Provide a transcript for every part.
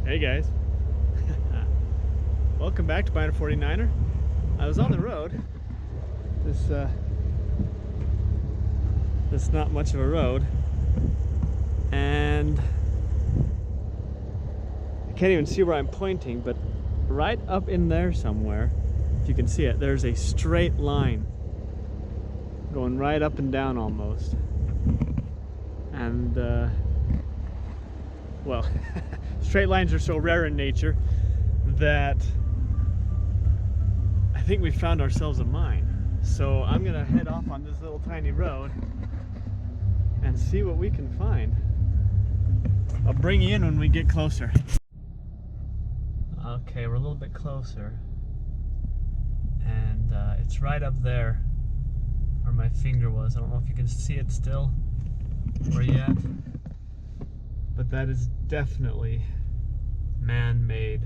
Hey guys. Welcome back to Buying a 49er. I was on the road. This not much of a road, and I can't even see where I'm pointing, but right up in there somewhere, if you can see it, there's a straight line going right up and down almost. And well, straight lines are so rare in nature that I think we found ourselves a mine. So I'm gonna head off on this little tiny road and see what we can find. I'll bring you in when we get closer. Okay, we're a little bit closer, and it's right up there where my finger was. I don't know if you can see it still or yet, but that is definitely man-made.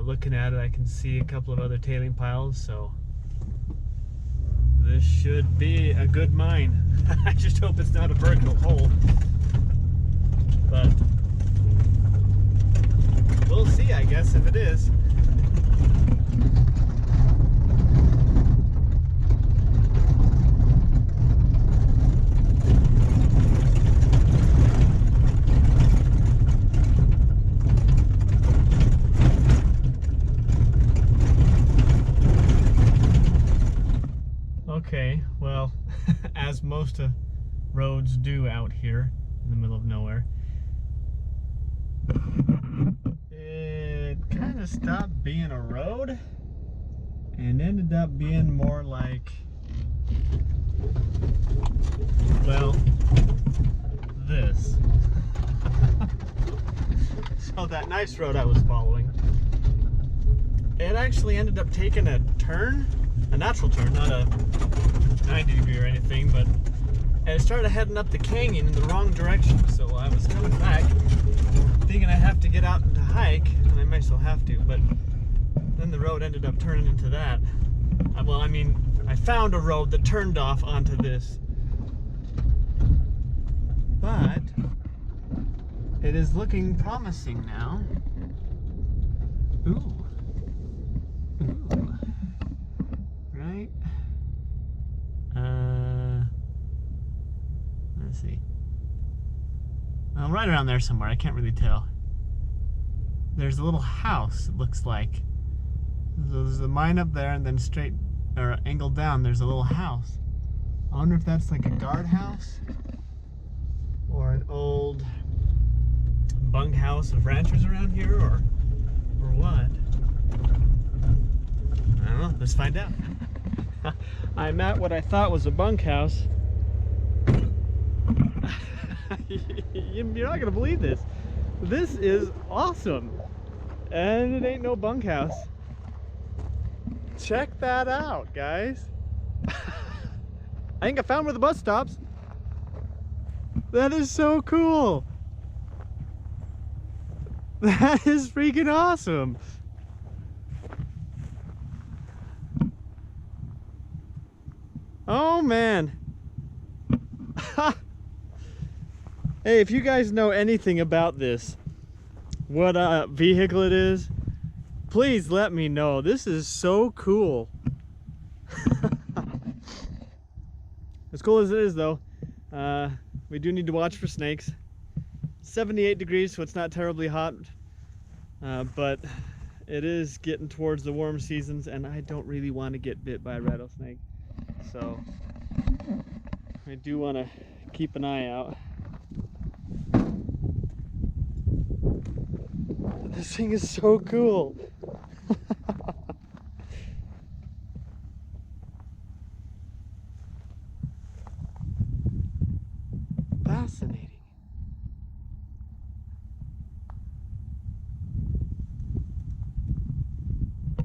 Looking at it, I can see a couple of other tailing piles, so this should be a good mine. I just hope it's not a vertical hole, but we'll see, I guess, if it is. Okay, well, as most roads do out here in the middle of nowhere, it kind of stopped being a road and ended up being more like, well, this. So that nice road I was following, it actually ended up taking a turn, a natural turn, not a 90 degree or anything, but it started heading up the canyon in the wrong direction. So I was coming back thinking I have to get out and to hike, and I might still have to, but then the road ended up turning into that. Well, I mean, I found a road that turned off onto this, but it is looking promising now. Ooh. Ooh. Right? Let's see. Well, right around there somewhere. I can't really tell. There's a little house, it looks like. There's a mine up there, and then straight, or angled down, there's a little house. I wonder if that's like a guardhouse or an old bunkhouse of ranchers around here, or what? I don't know. Let's find out. I'm at what I thought was a bunkhouse. You're not gonna believe this. This is awesome, and it ain't no bunkhouse. Check that out, guys. I think I found where the bus stops. That is so cool. That is freaking awesome. Oh man. Hey, if you guys know anything about this, what vehicle it is, please let me know. This is so cool. As cool as it is though, we do need to watch for snakes. 78 degrees, so it's not terribly hot, but it is getting towards the warm seasons, and I don't really want to get bit by a rattlesnake. So I do want to keep an eye out. This thing is so cool. Fascinating.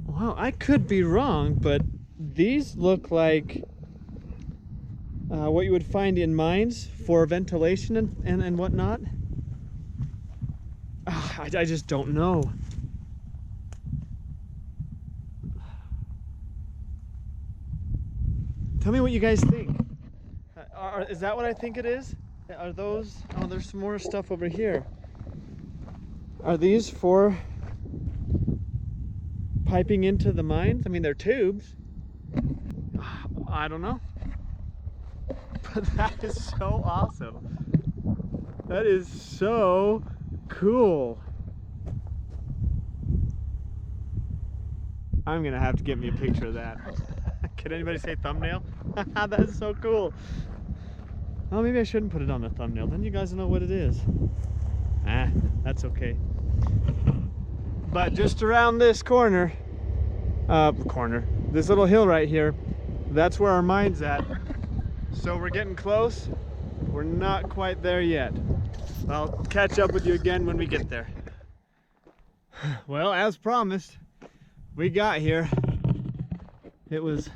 Wow, I could be wrong, but these look like what you would find in mines for ventilation and whatnot. I just don't know. Tell me what you guys think. Is that what I think it is? Are those? Oh, there's some more stuff over here. Are these for piping into the mines? I mean, they're tubes. I don't know. But that is so awesome. That is so cool. I'm gonna have to get me a picture of that. Can anybody say thumbnail? That is so cool. Oh, maybe I shouldn't put it on the thumbnail. Then you guys know what it is. Ah, that's okay. But just around this corner, this little hill right here, that's where our mine's at. So we're getting close. We're not quite there yet. I'll catch up with you again when we get there. Well, as promised, we got here. It was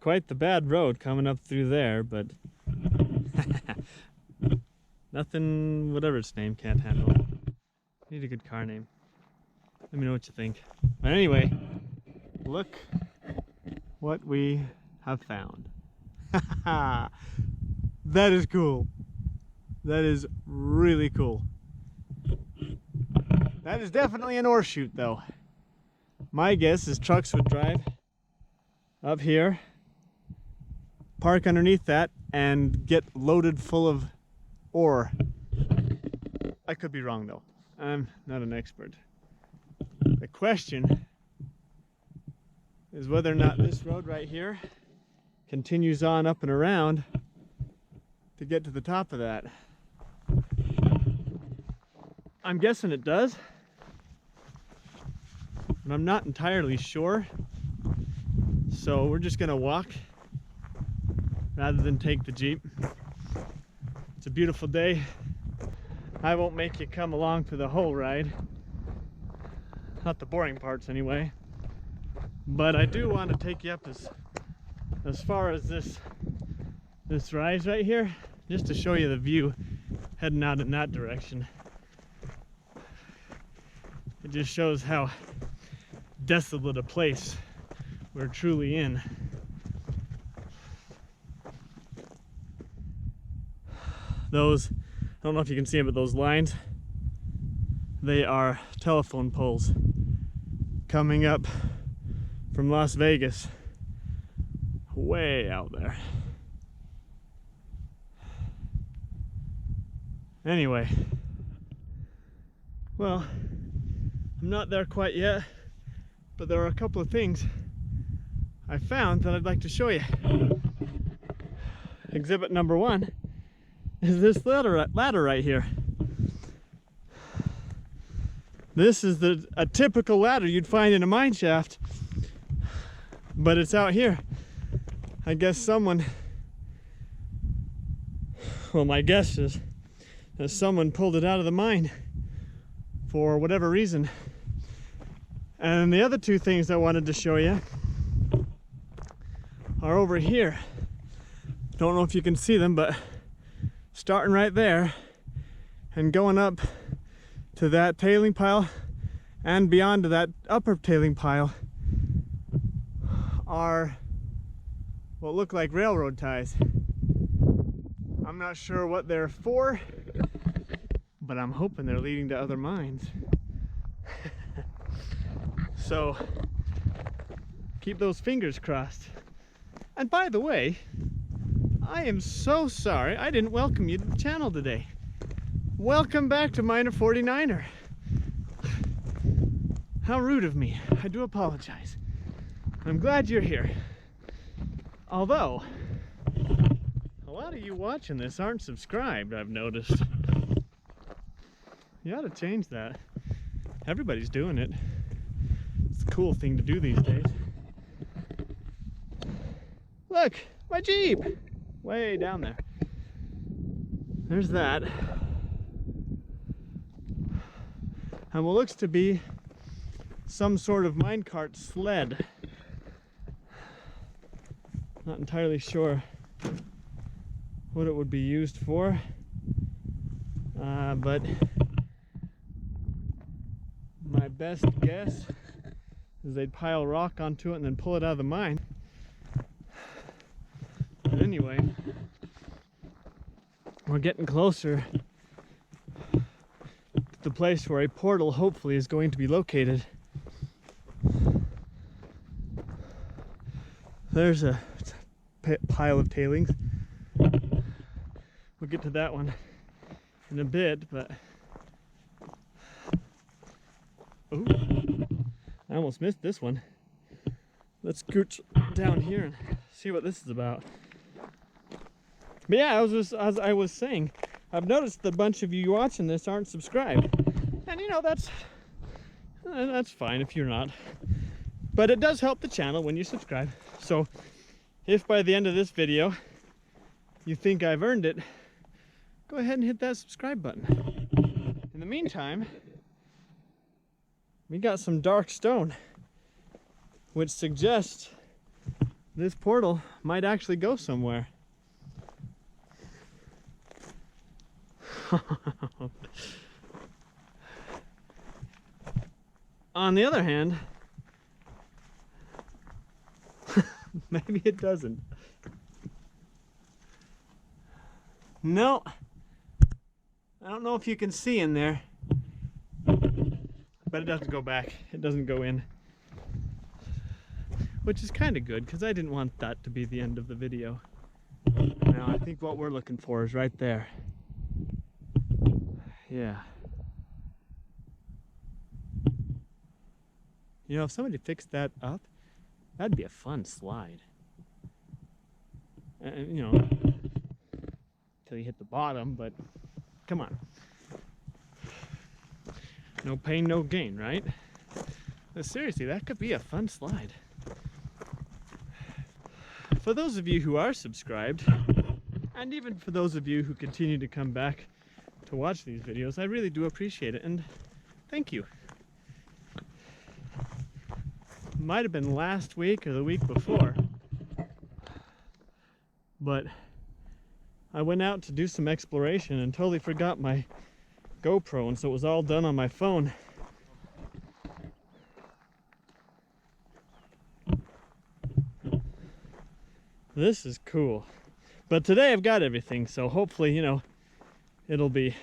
quite the bad road coming up through there, but nothing, whatever its name, can't handle it. Need a good car name. Let me know what you think. But anyway, look what we have found. That is cool. That is really cool. That is definitely an ore chute though. My guess is trucks would drive up here, park underneath that, and get loaded full of ore. I could be wrong though. I'm not an expert. The question is whether or not this road right here continues on up and around to get to the top of that. I'm guessing it does, but I'm not entirely sure. So we're just gonna walk rather than take the Jeep. It's a beautiful day. I won't make you come along for the whole ride. Not the boring parts anyway. But I do want to take you up as far as this rise right here, just to show you the view heading out in that direction. It just shows how desolate a place we're truly in. Those, I don't know if you can see them, but those lines, they are telephone poles coming up from Las Vegas, way out there. Anyway, well, I'm not there quite yet, but there are a couple of things I found that I'd like to show you. Exhibit number one is this ladder right here. This is a typical ladder you'd find in a mine shaft, but it's out here. I guess someone, well, my guess is that someone pulled it out of the mine for whatever reason. And the other two things I wanted to show you are over here. Don't know if you can see them, but starting right there and going up to that tailing pile and beyond to that upper tailing pile are what look like railroad ties. I'm not sure what they're for, but I'm hoping they're leading to other mines. So keep those fingers crossed. And by the way, I am so sorry I didn't welcome you to the channel today. Welcome back to Miner 49er. How rude of me. I do apologize. I'm glad you're here. Although, a lot of you watching this aren't subscribed, I've noticed. You ought to change that. Everybody's doing it. It's a cool thing to do these days. Look, my Jeep! Way down there. There's that. And what looks to be some sort of minecart sled. Not entirely sure what it would be used for, but my best guess is they'd pile rock onto it and then pull it out of the mine. But anyway, we're getting closer the place where a portal hopefully is going to be located. There's a pile of tailings. We'll get to that one in a bit, but ooh, I almost missed this one. Let's scooch down here and see what this is about. But yeah, as I was saying, I've noticed that a bunch of you watching this aren't subscribed, and you know that's fine if you're not. But it does help the channel when you subscribe. So if by the end of this video you think I've earned it, go ahead and hit that subscribe button. In the meantime, we got some dark stone, which suggests this portal might actually go somewhere. On the other hand, maybe it doesn't. No, I don't know if you can see in there, but it doesn't go back. It doesn't go in, which is kind of good because I didn't want that to be the end of the video. Now I think what we're looking for is right there. Yeah. You know, if somebody fixed that up, that'd be a fun slide. You know, until you hit the bottom, but come on. No pain, no gain, right? But seriously, that could be a fun slide. For those of you who are subscribed, and even for those of you who continue to come back to watch these videos, I really do appreciate it, and thank you. Might have been last week or the week before, but I went out to do some exploration and totally forgot my GoPro, and so it was all done on my phone. This is cool. But today I've got everything, so hopefully, you know, it'll be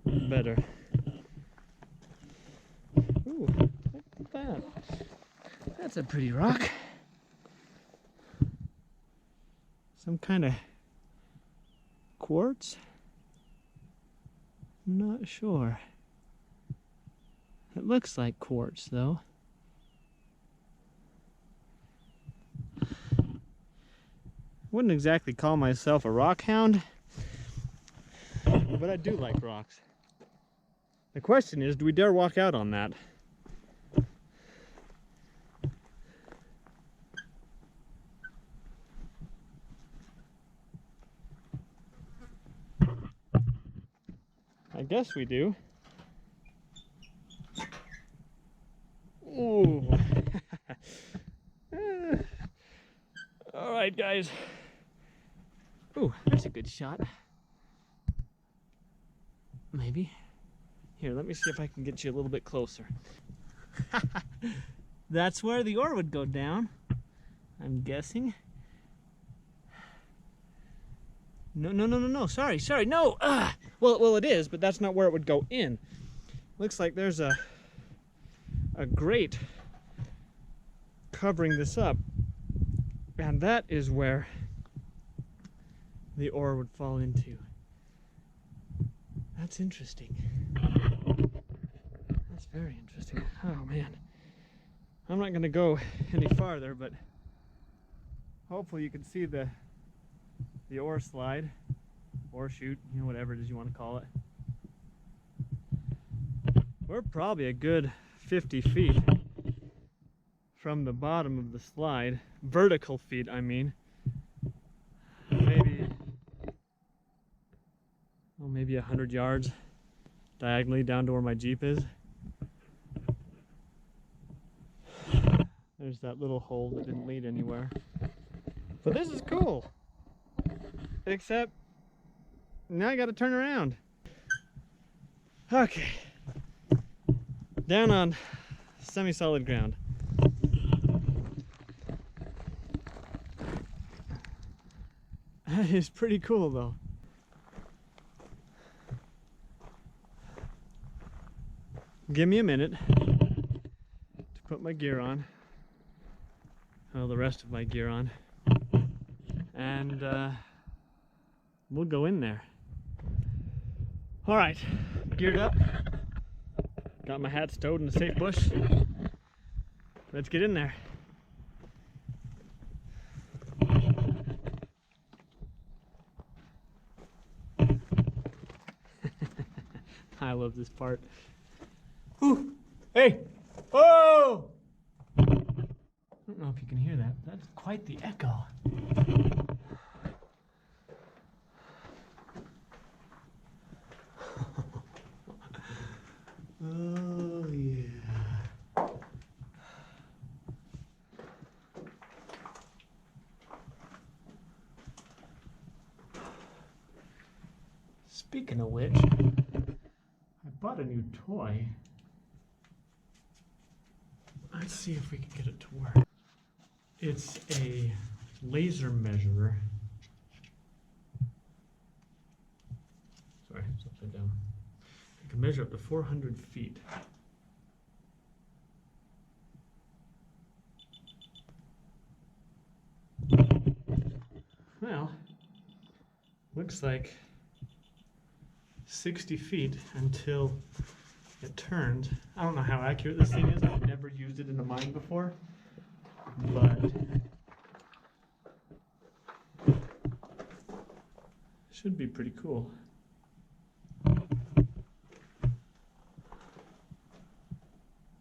better. Ooh, look at that. That's a pretty rock. Some kind of quartz? I'm not sure. It looks like quartz though. Wouldn't exactly call myself a rock hound, but I do like rocks. The question is, do we dare walk out on that? I guess we do. Ooh. All right, guys. Ooh, that's a good shot. Maybe. Here, let me see if I can get you a little bit closer. That's where the ore would go down, I'm guessing. No. Sorry. No. Well, it is, but that's not where it would go in. Looks like there's a grate covering this up, and that is where the ore would fall into. That's interesting. That's very interesting. Oh man, I'm not gonna go any farther, but hopefully you can see the ore slide, ore chute, you know, whatever it is you want to call it. We're probably a good 50 feet from the bottom of the slide, vertical feet I mean. Maybe 100 yards diagonally down to where my Jeep is. There's that little hole that didn't lead anywhere. But this is cool. Except now I gotta turn around. Okay. Down on semi-solid ground. That is pretty cool though. give me a minute to put my gear on. The rest of my gear on. And we'll go in there. All right, geared up. Got my hat stowed in a safe bush. Let's get in there. I love this part. Whew. Hey! Oh! I don't know if you can hear that. That's quite the echo. Oh, yeah. Speaking of which, I bought a new toy. Let's see if we can get it to work. It's a laser measurer. Sorry, it's upside down. It can measure up to 400 feet. Well, looks like 60 feet until it turns. I don't know how accurate this thing is. I've never used it in a mine before, but it should be pretty cool.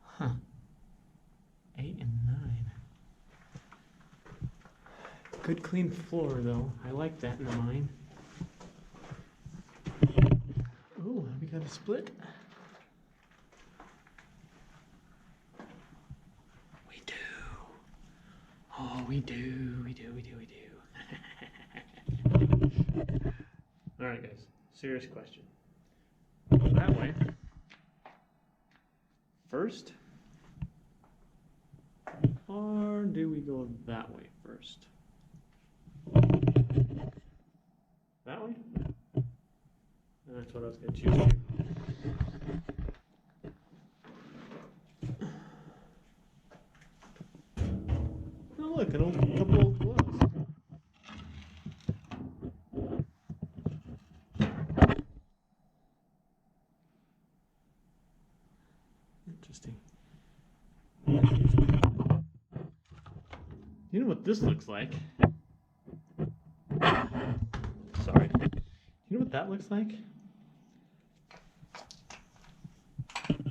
Huh. 8 and 9. Good clean floor though. I like that in a mine. Ooh, we got a split. We do. Oh, we do. All right, guys. Serious question. Go that way first, or do we go that way first? That way? That's what I was going to choose here. Oh, look, a couple old gloves. Interesting. You know what this looks like? Sorry. You know what that looks like?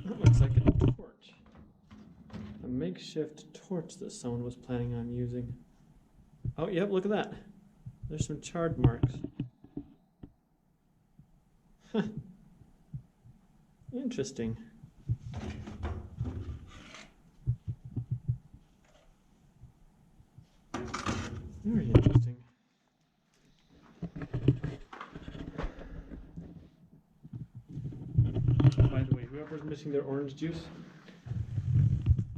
That looks like a torch. A makeshift torch that someone was planning on using. Oh, yep, look at that. There's some charred marks. Huh. Interesting. Very interesting. By the way, whoever's missing their orange juice,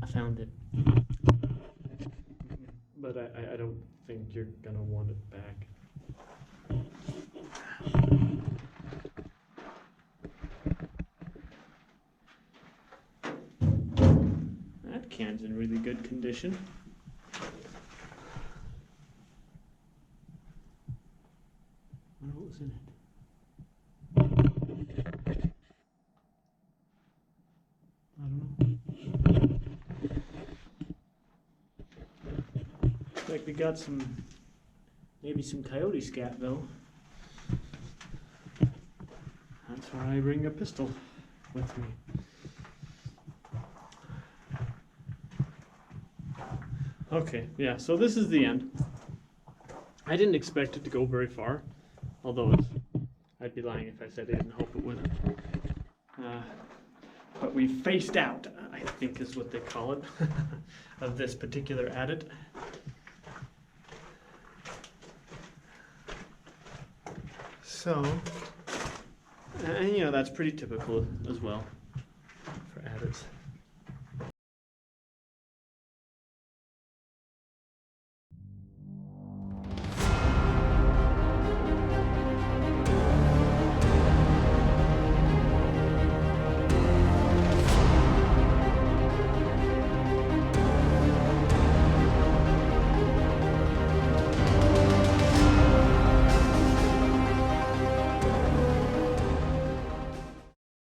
I found it. But I don't think you're gonna want it back. That can's in really good condition. I wonder what was in it. I don't know. Looks like we got maybe some coyote scat though. That's why I bring a pistol with me. Okay, yeah, so this is the end. I didn't expect it to go very far, although I'd be lying if I said I didn't hope it would. But we faced out, I think is what they call it, of this particular adit. So, and you know, that's pretty typical as well for adits.